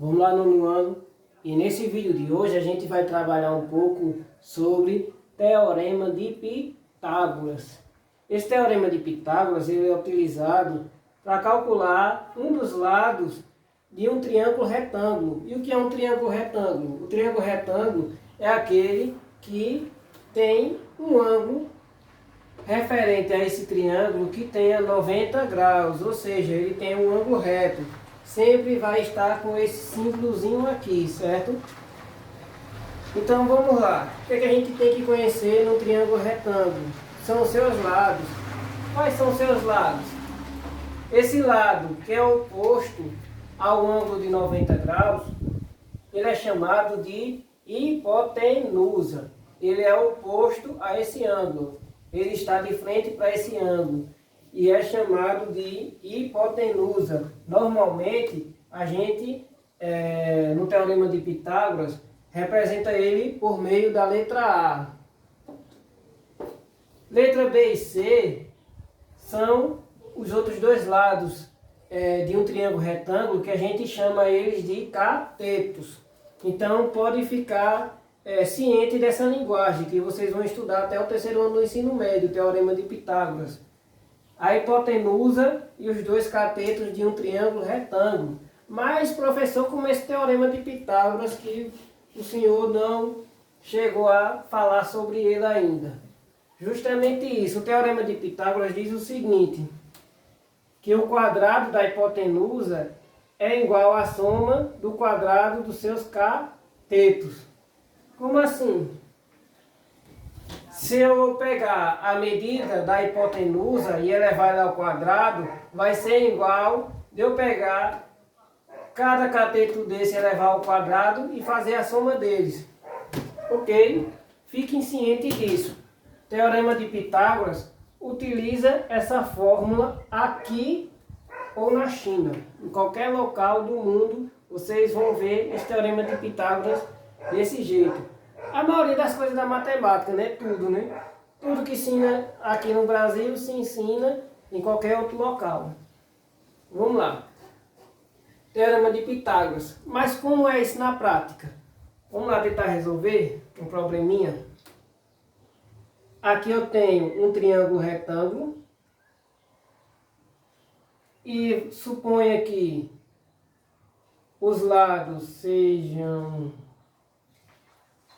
Vamos lá, nono ano. E nesse vídeo de hoje a gente vai trabalhar um pouco sobre Teorema de Pitágoras. Esse Teorema de Pitágoras ele é utilizado para calcular um dos lados de um triângulo retângulo. E o que é um triângulo retângulo? O triângulo retângulo é aquele que tem um ângulo referente a esse triângulo que tenha 90 graus, ou seja, ele tem um ângulo reto. Sempre vai estar com esse símbolozinho aqui, certo? Então vamos lá. O que a gente tem que conhecer no triângulo retângulo? São os seus lados. Quais são os seus lados? Esse lado que é oposto ao ângulo de 90 graus, ele é chamado de hipotenusa. Ele é oposto a esse ângulo. Ele está de frente para esse ângulo e é chamado de hipotenusa. Normalmente, a gente, no Teorema de Pitágoras, representa ele por meio da letra A. Letra B e C são os outros dois lados de um triângulo retângulo que a gente chama eles de catetos. Então, pode ficar ciente dessa linguagem que vocês vão estudar até o terceiro ano do ensino médio, o Teorema de Pitágoras. A hipotenusa e os dois catetos de um triângulo retângulo. Mas, professor, como esse Teorema de Pitágoras que o senhor não chegou a falar sobre ele ainda? Justamente isso, o Teorema de Pitágoras diz o seguinte, que o quadrado da hipotenusa é igual à soma do quadrado dos seus catetos. Como assim? Se eu pegar a medida da hipotenusa e elevar ela ao quadrado, vai ser igual de eu pegar cada cateto desse e elevar ao quadrado e fazer a soma deles. Ok? Fiquem cientes disso. Teorema de Pitágoras utiliza essa fórmula aqui ou na China. Em qualquer local do mundo, vocês vão ver esse Teorema de Pitágoras desse jeito. A maioria das coisas da matemática, né? Tudo, né? Tudo que ensina aqui no Brasil se ensina em qualquer outro local. Vamos lá. Teorema de Pitágoras. Mas como é isso na prática? Vamos lá tentar resolver um probleminha. Aqui eu tenho um triângulo retângulo. E suponha que os lados sejam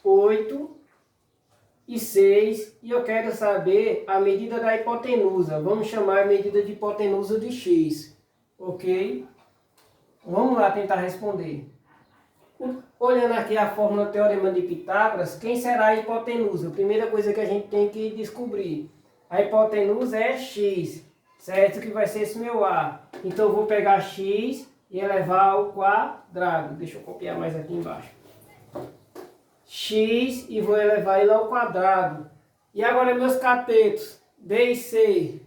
8 e 6, e eu quero saber a medida da hipotenusa. Vamos chamar a medida de hipotenusa de x, ok? Vamos lá tentar responder. Olhando aqui a fórmula do Teorema de Pitágoras, quem será a hipotenusa? A primeira coisa que a gente tem que descobrir. A hipotenusa é x, certo? Que vai ser esse meu A. Então eu vou pegar x e elevar ao quadrado. Deixa eu copiar mais aqui embaixo. X e vou elevar ele ao quadrado. E agora meus catetos B e C.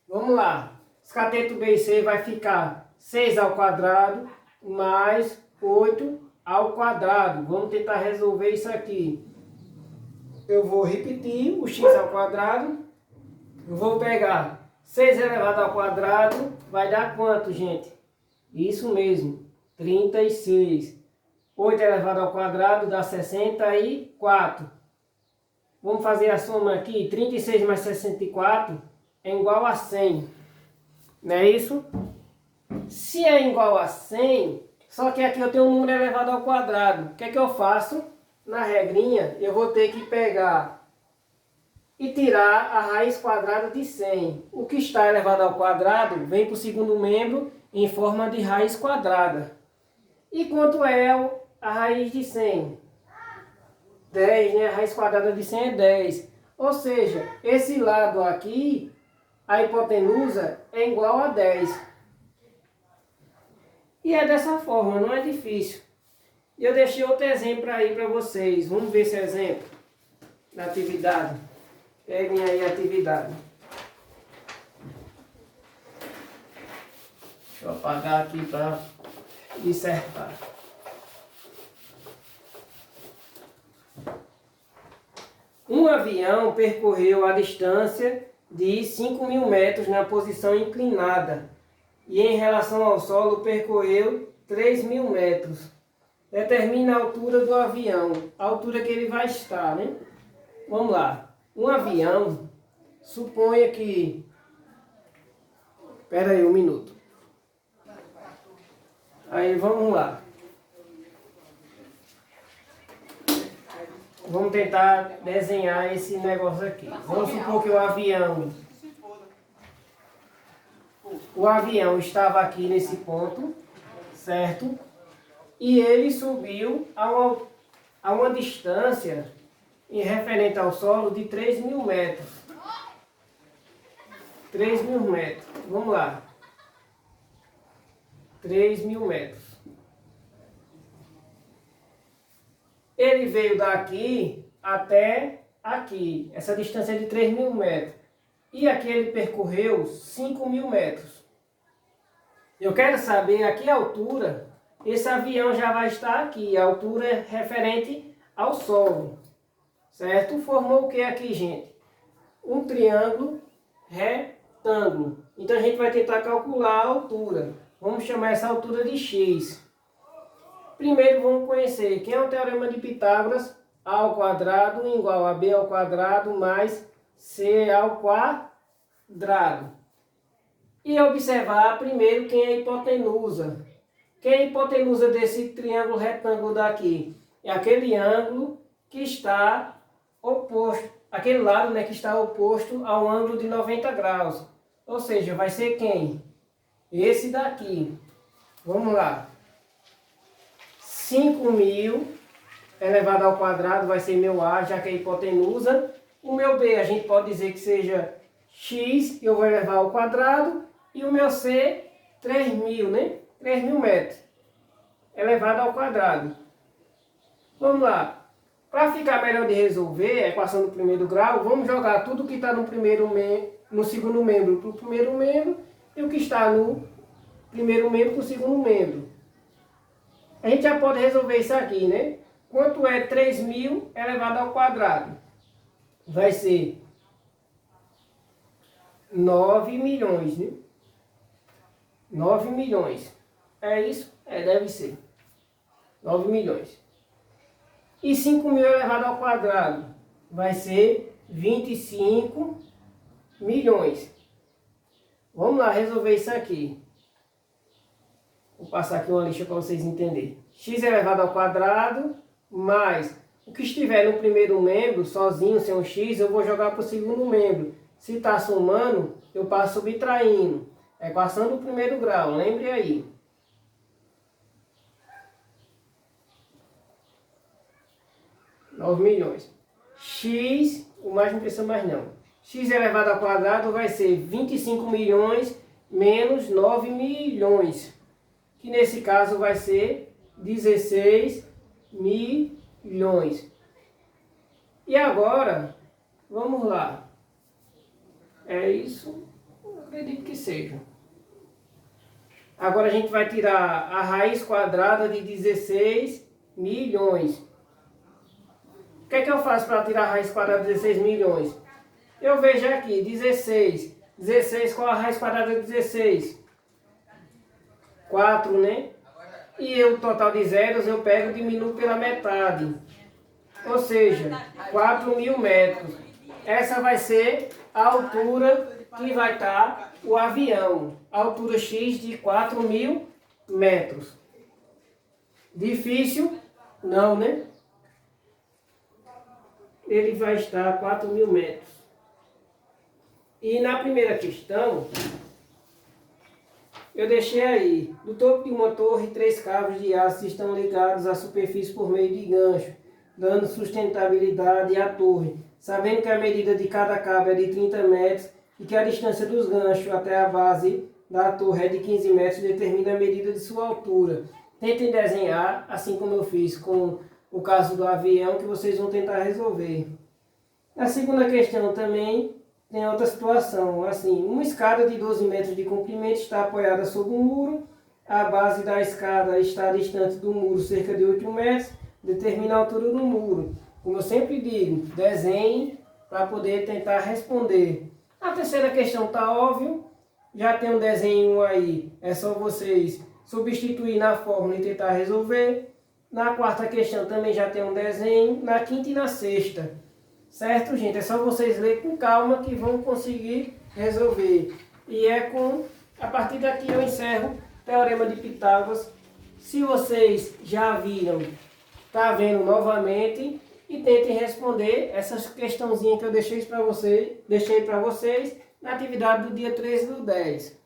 Vamos lá. Os catetos B e C vai ficar 6 ao quadrado mais 8 ao quadrado. Vamos tentar resolver isso aqui. Eu vou repetir o x ao quadrado. Eu vou pegar 6 elevado ao quadrado. Vai dar quanto, gente? Isso mesmo. 36. 8 elevado ao quadrado dá 64. Vamos fazer a soma aqui. 36 mais 64 é igual a 100. Não é isso? Se é igual a 100, só que aqui eu tenho um número elevado ao quadrado. O que é que eu faço? Na regrinha, eu vou ter que pegar e tirar a raiz quadrada de 100. O que está elevado ao quadrado vem para o segundo membro em forma de raiz quadrada. E quanto é a raiz de 100? 10, né? A raiz quadrada de 100 é 10. Ou seja, esse lado aqui, a hipotenusa, é igual a 10. E é dessa forma, não é difícil. E eu deixei outro exemplo aí para vocês. Vamos ver esse exemplo da atividade. Peguem aí a atividade. Deixa eu apagar aqui para dissertar. Um avião percorreu a distância de 5.000 metros na posição inclinada e em relação ao solo percorreu 3.000 metros. determina a altura do avião, a altura que ele vai estar, né? Vamos lá. Um avião, suponha que... Espera aí um minuto. Aí vamos lá. Vamos tentar desenhar esse negócio aqui. Vamos supor que o avião estava aqui nesse ponto, certo? E ele subiu a uma distância em referente ao solo de 3.000 metros. 3.000 metros. Vamos lá. 3.000 metros. Ele veio daqui até aqui. Essa distância é de 3.000 metros. E aqui ele percorreu 5.000 metros. Eu quero saber a que altura esse avião já vai estar aqui. A altura é referente ao solo. Certo? Formou o que aqui, gente? Um triângulo retângulo. Então a gente vai tentar calcular a altura. Vamos chamar essa altura de x. Primeiro vamos conhecer quem é o teorema de Pitágoras. A ao quadrado igual a b ao quadrado mais c ao quadrado. E observar primeiro quem é a hipotenusa. Quem é a hipotenusa desse triângulo retângulo daqui? É aquele ângulo que está oposto, aquele lado, né, que está oposto ao ângulo de 90 graus. Ou seja, vai ser quem? Esse daqui. Vamos lá. 5.000 elevado ao quadrado vai ser meu A, já que é hipotenusa. O meu B a gente pode dizer que seja x, que eu vou elevar ao quadrado. E o meu C, 3.000, né? 3.000 metros elevado ao quadrado. Vamos lá. Para ficar melhor de resolver a equação do primeiro grau, vamos jogar tudo que está no segundo membro para o primeiro membro e o que está no primeiro membro para o segundo membro. A gente já pode resolver isso aqui, né? Quanto é 3.000 elevado ao quadrado? Vai ser 9 milhões, né? 9 milhões. É isso? É, deve ser. 9 milhões. E 5.000 elevado ao quadrado vai ser 25 milhões. Vamos lá resolver isso aqui. Vou passar aqui uma lixa para vocês entenderem. X elevado ao quadrado mais o que estiver no primeiro membro, sozinho, sem um x, eu vou jogar para o segundo membro. Se está somando, eu passo subtraindo. Equação do primeiro grau, lembre aí. milhões. X, o mais não precisa mais não. X elevado ao quadrado vai ser 25 milhões menos 9 milhões. Que nesse caso vai ser 16 milhões. E agora, vamos lá. É isso? Eu acredito que seja. Agora a gente vai tirar a raiz quadrada de 16 milhões. O que é que eu faço para tirar a raiz quadrada de 16 milhões? Eu vejo aqui, 16. 16, qual a raiz quadrada de 16? 4, né? E o total de zeros eu pego e diminuo pela metade. Ou seja, 4.000 metros. Essa vai ser a altura que vai estar o avião. A altura X de 4.000 metros. Difícil? Não, né? Ele vai estar a 4.000 metros. E na primeira questão, eu deixei aí, do topo de uma torre, 3 cabos de aço estão ligados à superfície por meio de gancho, dando sustentabilidade à torre. Sabendo que a medida de cada cabo é de 30 metros e que a distância dos ganchos até a base da torre é de 15 metros, determina a medida de sua altura. Tentem desenhar, assim como eu fiz com o caso do avião, que vocês vão tentar resolver. A segunda questão também tem outra situação, assim, uma escada de 12 metros de comprimento está apoiada sobre um muro, a base da escada está distante do muro cerca de 8 metros, determina a altura do muro. Como eu sempre digo, desenhe para poder tentar responder. A terceira questão está óbvio, já tem um desenho aí, é só vocês substituir na fórmula e tentar resolver. Na quarta questão também já tem um desenho. Na quinta e na sexta. Certo, gente? É só vocês lerem com calma que vão conseguir resolver. E a partir daqui eu encerro o Teorema de Pitágoras. Se vocês já viram, tá vendo novamente e tentem responder essas questãozinhas que eu deixei para vocês na atividade do dia 13/10.